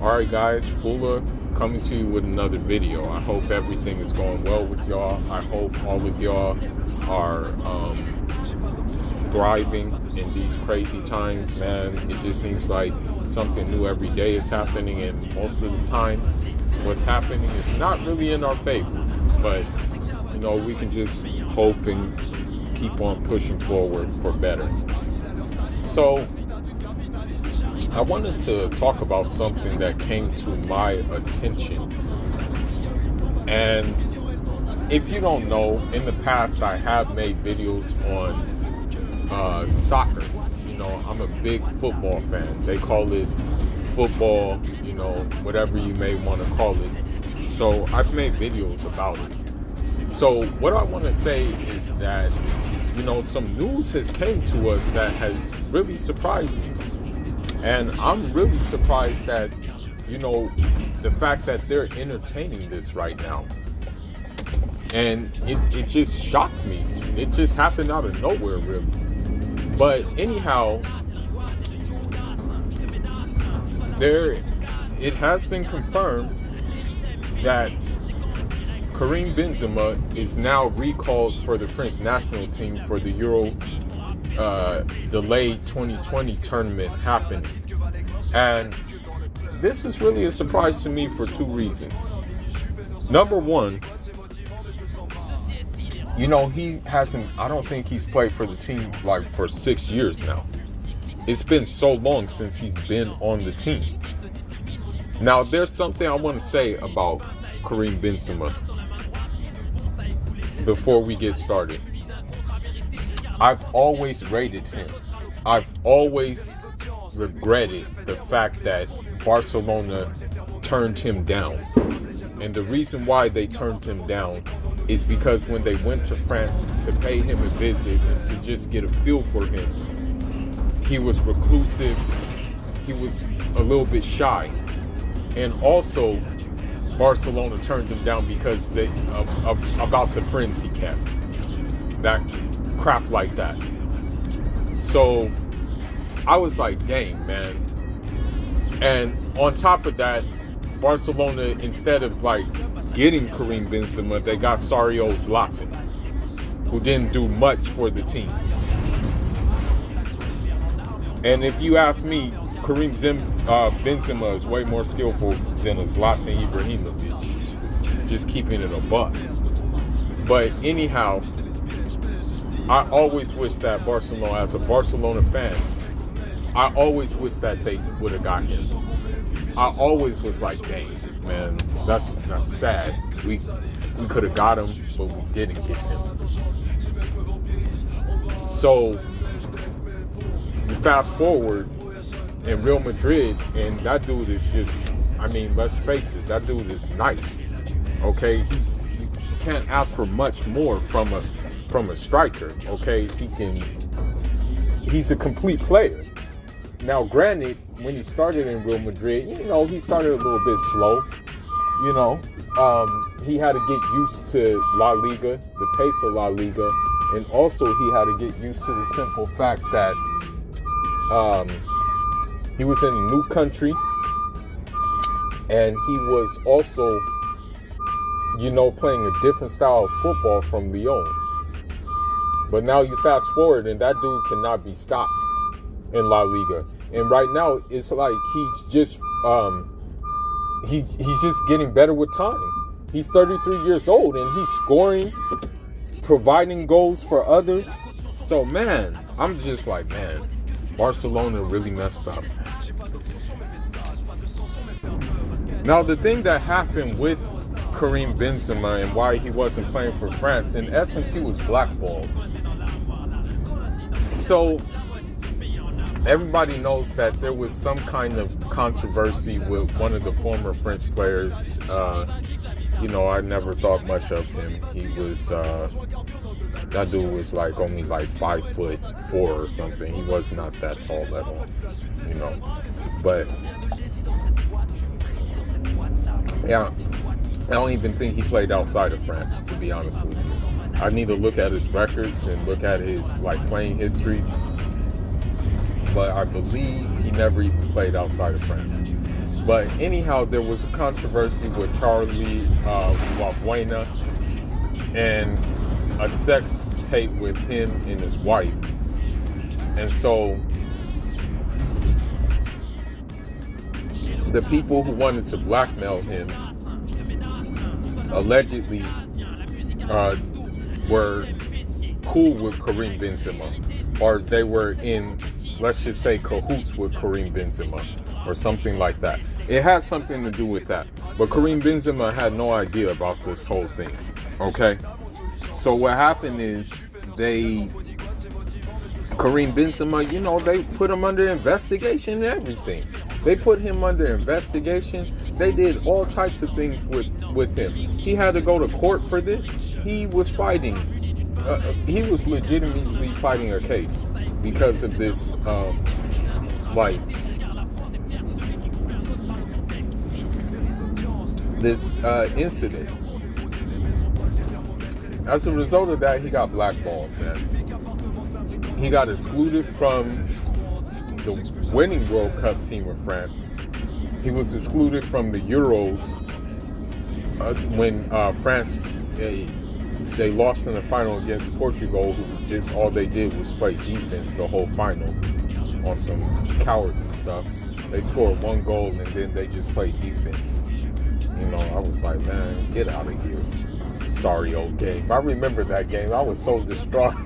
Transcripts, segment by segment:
Alright guys, Fula coming to you with another video. I hope everything is going well with y'all. I hope all of y'all are thriving in these crazy times, man. It just seems like something new every day is happening, and most of the time what's happening is not really in our favor. But we can just hope and keep on pushing forward for better. So I wanted to talk about something that came to my attention. And if you don't know, in the past I have made videos on soccer. I'm a big football fan. They call it football, whatever you may want to call it. So I've made videos about it. So what I want to say is that, some news has came to us that has really surprised me. And I'm really surprised that, the fact that they're entertaining this right now. And it just shocked me. It just happened out of nowhere, really. But anyhow, it has been confirmed that Karim Benzema is now recalled for the French national team for the Euro delayed 2020 tournament happening. And this is really a surprise to me for two reasons. Number one, I don't think he's played for the team for 6 years now. It's been so long since he's been on the team. Now, there's something I want to say about Karim Benzema before we get started. I've always rated him. I've always regretted the fact that Barcelona turned him down. And the reason why they turned him down is because when they went to France to pay him a visit and to just get a feel for him, he was reclusive, he was a little bit shy. And also, Barcelona turned him down because about the friends he kept. That crap like that. So I was like, dang, man. And on top of that, Barcelona, instead of getting Karim Benzema, they got Sario Zlatan, who didn't do much for the team. And if you ask me, Karim Benzema is way more skillful than a Zlatan Ibrahimovic. Just keeping it a buck. But anyhow, I always wish that Barcelona, as a Barcelona fan, I always wish that they would have got him. I always was like, dang, man, that's sad. We could have got him, but we didn't get him. So you fast forward in Real Madrid, and that dude is just, let's face it, that dude is nice. Okay, you can't ask for much more from a striker. Okay, he's a complete player. Now, granted, when he started in Real Madrid, he started a little bit slow. He had to get used to La Liga, the pace of La Liga, and also he had to get used to the simple fact that he was in a new country, and he was also, playing a different style of football from Lyon. But now you fast forward, and that dude cannot be stopped in La Liga. And right now, it's like he's just getting better with time. He's 33 years old, and he's scoring, providing goals for others. So, man, I'm just like, man, Barcelona really messed up. Now, the thing that happened with Karim Benzema and why he wasn't playing for France, in essence, he was blackballed. So everybody knows that there was some kind of controversy with one of the former French players. I never thought much of him. He was, that dude was only 5'4" or something. He was not that tall at all, But yeah, I don't even think he played outside of France, to be honest with you. I need to look at his records and look at his playing history. But I believe he never even played outside of France. But anyhow, there was a controversy with Charlie Buena and a sex tape with him and his wife. And so the people who wanted to blackmail him allegedly were cool with Karim Benzema, or they were in, let's just say, cahoots with Karim Benzema, or something like that. It had something to do with that. But Karim Benzema had no idea about this whole thing. Okay? So what happened is Karim Benzema, you know, they put him under investigation and everything. They put him under investigation. They did all types of things with him. He had to go to court for this. He was fighting. He was legitimately fighting a case because of this, incident. As a result of that, he got blackballed, man. He got excluded from the winning World Cup team of France. He was excluded from the Euros when France they lost in the final against Portugal, who just all they did was play defense the whole final on some cowardly stuff. They scored one goal and then they just played defense. You know, I was like, man, get out of here. Sorry, old game. I remember that game. I was so distraught.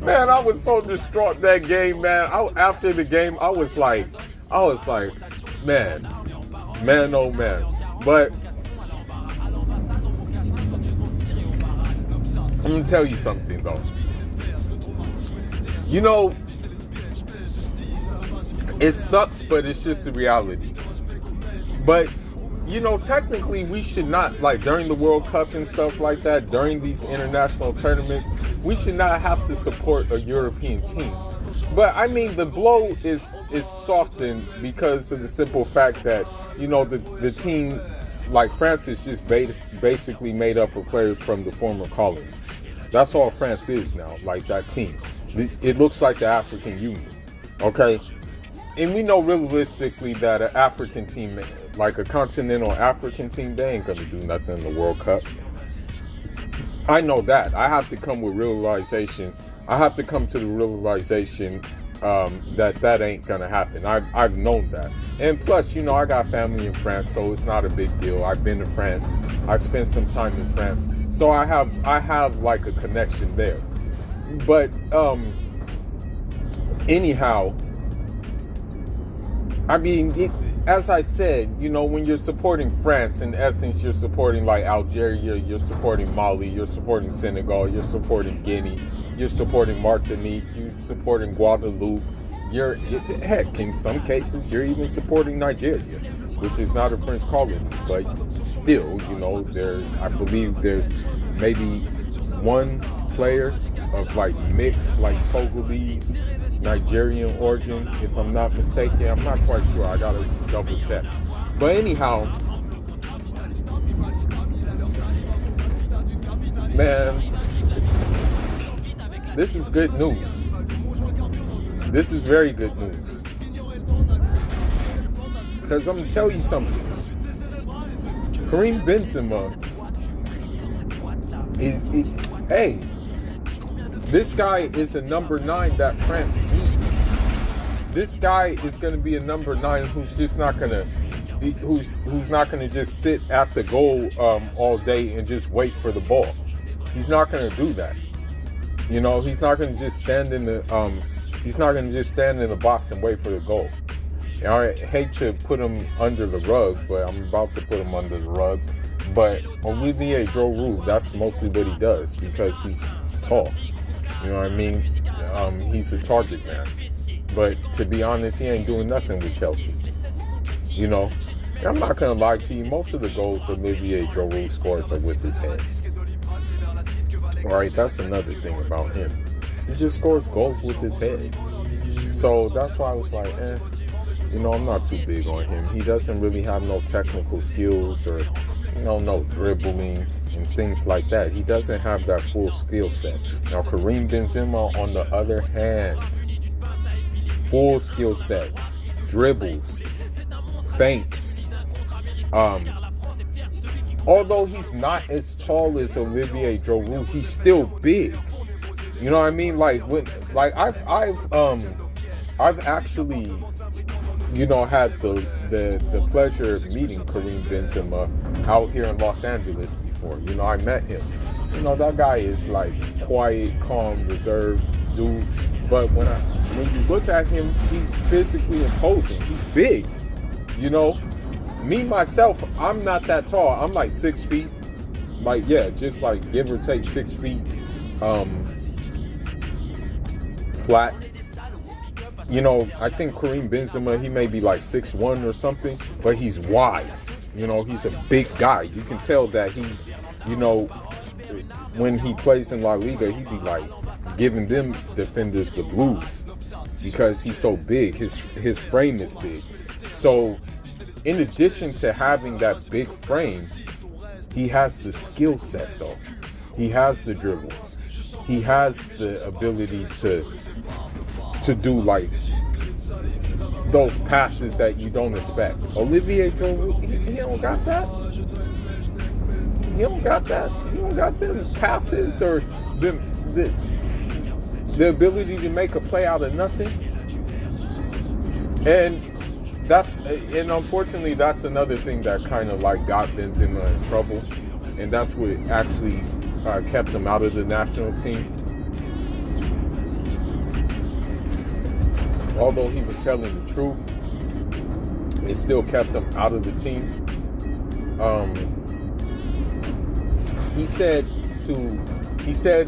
Man, I was so distraught that game, man. After the game, I was like, man, oh man. But I'm gonna tell you something though. You know, it sucks, but it's just the reality. But you know, technically, we should not, like, during the World Cup and stuff like that, during these international tournaments, we should not have to support a European team. But, I mean, the blow is softened because of the simple fact that, you know, the team, like France, is just basically made up of players from the former colonies. That's all France is now, like that team. It looks like the African Union, okay? And we know realistically that an African team, like a continental African team, they ain't gonna do nothing in the World Cup. I know that. I have to come with realization. I have to come to the realization that ain't gonna happen. I've known that. And plus, you know, I got family in France, so it's not a big deal. I've been to France. I spent some time in France, so I have like a connection there. But anyhow. I mean, as I said, you know, when you're supporting France, in essence, you're supporting like Algeria, you're supporting Mali, you're supporting Senegal, you're supporting Guinea, you're supporting Martinique, you're supporting Guadeloupe. Heck, in some cases, you're even supporting Nigeria, which is not a French colony, but still, you know, I believe there's maybe one player of like mixed, like Togolese, Nigerian origin, if I'm not mistaken. I'm not quite sure. I gotta double check. But anyhow, man, this is good news. This is very good news. Because I'm gonna tell you something. Karim Benzema hey, this guy is a number 9 that France needs. This guy is going to be a number 9 who's just not going to, who's not going to just sit at the goal all day and just wait for the ball. He's not going to do that. You know, he's not going to just stand in the box and wait for the goal. And I hate to put him under the rug, but I'm about to put him under the rug. But Olivier Giroud, that's mostly what he does because he's tall. You know what I mean? He's a target man. But to be honest, he ain't doing nothing with Chelsea. You know? And I'm not going to lie to you. Most of the goals Olivier Giroud scores are with his head. Alright, that's another thing about him. He just scores goals with his head. So that's why I was like, you know, I'm not too big on him. He doesn't really have no technical skills or, you know, no dribbling and things like that. He doesn't have that full skill set. Now, Karim Benzema, on the other hand, full skill set, dribbles, feints. Although he's not as tall as Olivier Giroud, he's still big. You know what I mean? Like I've actually, you know, had the pleasure of meeting Karim Benzema out here in Los Angeles before. You know, I met him. You know, that guy is like quiet, calm, reserved dude. But when you look at him, he's physically imposing. He's big. You know, me myself, I'm not that tall. I'm like 6 feet. Like, yeah, just like give or take 6 feet. Flat. You know, I think Karim Benzema, he may be like 6'1" or something, but he's wide. You know, he's a big guy. You can tell that he, you know, when he plays in La Liga, he be like giving them defenders the blues because he's so big. His frame is big. So in addition to having that big frame, he has the skill set though. He has the dribbles. He has the ability to do like those passes that you don't expect. Olivier Giroud, he don't got that. He don't got that. He don't got them passes or the ability to make a play out of nothing. And unfortunately that's another thing that kind of like got Benzema in trouble, and that's what actually kept him out of the national team. Although he was telling the truth, it still kept him out of the team. He said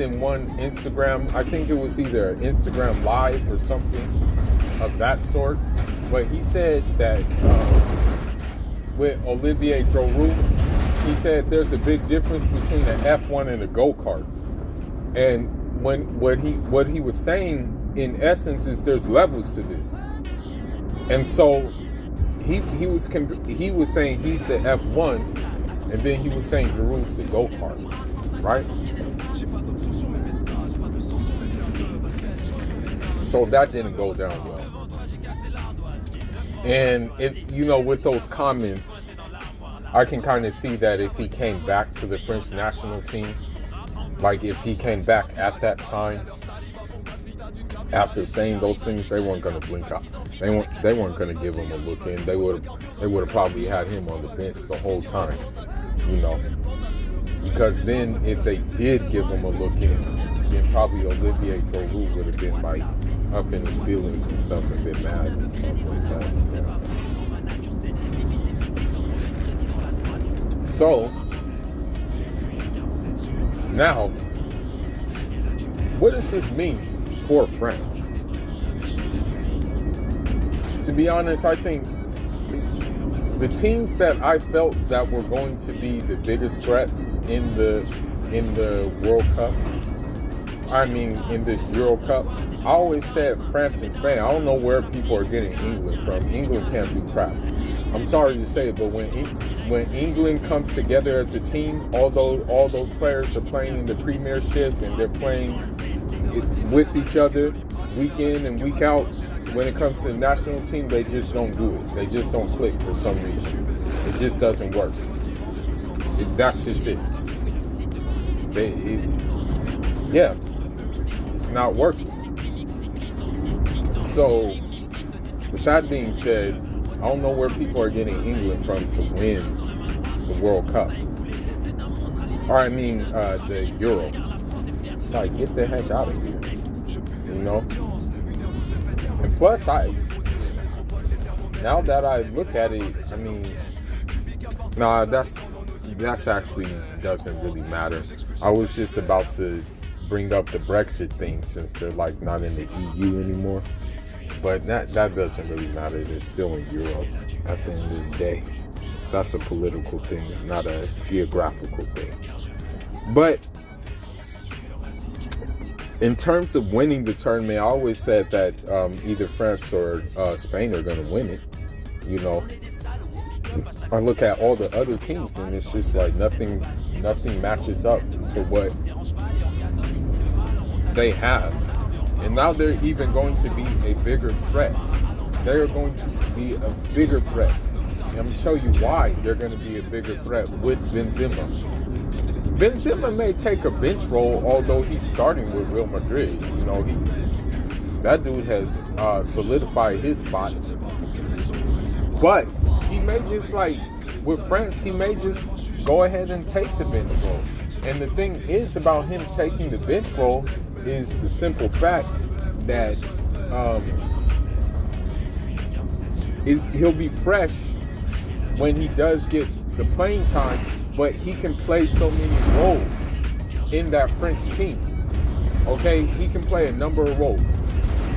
in one Instagram, I think it was either Instagram Live or something of that sort, but he said that with Olivier Giroud, he said there's a big difference between an F1 and a go-kart. And what he was saying in essence is there's levels to this. And so he was saying he's the F1, and then he was saying Giroud's the go-kart, right? So that didn't go down well. And you know, with those comments, I can kind of see that if he came back to the French national team, like if he came back at that time, after saying those things, they weren't going to blink out. They weren't going to give him a look in. They would have probably had him on the bench the whole time, you know. Because then if they did give him a look in, then probably Olivier Giroud would have been like up in his feelings and stuff and been mad and stuff like that. Yeah. So now, what does this mean for France? To be honest, I think the teams that I felt that were going to be the biggest threats in the World Cup, I mean in this Euro Cup, I always said France and Spain. I don't know where people are getting England from. England can't do crap. I'm sorry to say it, but when England comes together as a team, all those players are playing in the Premiership and they're playing with each other week in and week out. When it comes to the national team, they just don't do it. They just don't click for some reason. It just doesn't work. That's just it. It's not working. So, with that being said, I don't know where people are getting England from to win the World Cup. Or I mean, the Euro. It's like, get the heck out of here. You know? And plus, now that I look at it, I mean, nah, that's actually doesn't really matter. I was just about to bring up the Brexit thing since they're like not in the EU anymore. But that doesn't really matter. They're still in Europe at the end of the day. That's a political thing, not a geographical thing. But in terms of winning the tournament, I always said that either France or Spain are going to win it. You know, I look at all the other teams and it's just like nothing matches up to what they have. And now they're even going to be a bigger threat. They are going to be a bigger threat I'm going to tell you why they're going to be a bigger threat with Benzema. Benzema may take a bench role, although he's starting with Real Madrid. You know, that dude has solidified his spot. But he may just, like with France, he may just go ahead and take the bench role. And the thing is about him taking the bench role is the simple fact that he'll be fresh when he does get the playing time, but he can play so many roles in that French team. Okay, he can play a number of roles.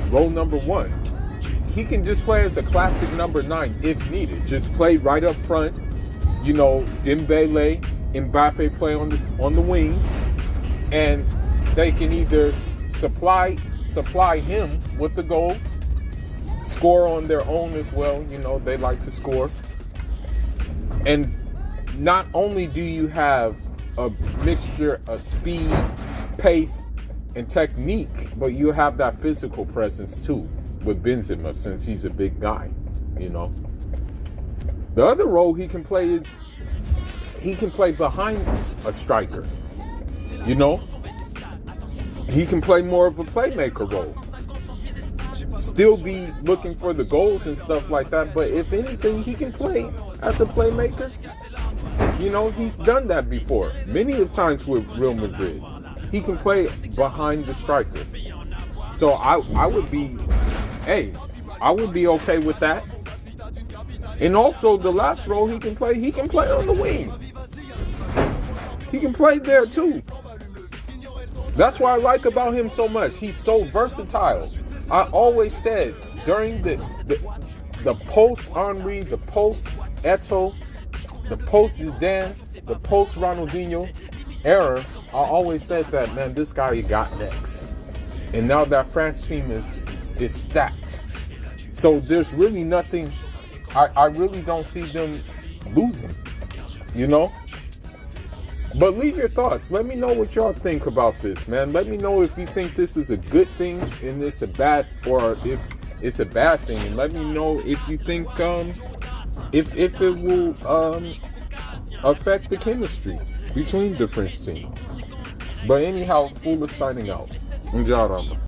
Role number one, he can just play as a classic number 9 if needed. Just play right up front. You know, Dembele, Mbappe play on the wings, and they can either supply him with the goals, score on their own as well. You know, they like to score. And not only do you have a mixture of speed, pace, and technique, but you have that physical presence too with Benzema, since he's a big guy, you know. The other role he can play is he can play behind a striker, you know. He can play more of a playmaker role. Still be looking for the goals and stuff like that, but if anything, he can play as a playmaker. You know, he's done that before, many of times with Real Madrid. He can play behind the striker. So I would be okay with that. And also the last role he can play on the wing. He can play there too. That's what I like about him so much. He's so versatile. I always said during the post-Henry, the post-Eto'o, the post-Zidane, the post-Ronaldinho era, I always said that, man, this guy you got next. And now that France team is stacked. So there's really nothing, I really don't see them losing, you know? But leave your thoughts. Let me know what y'all think about this, man. Let me know if you think this is a good thing and it's a bad, or if it's a bad thing. And let me know if you think if it will affect the chemistry between the French team. But anyhow, Full is signing out. Njara.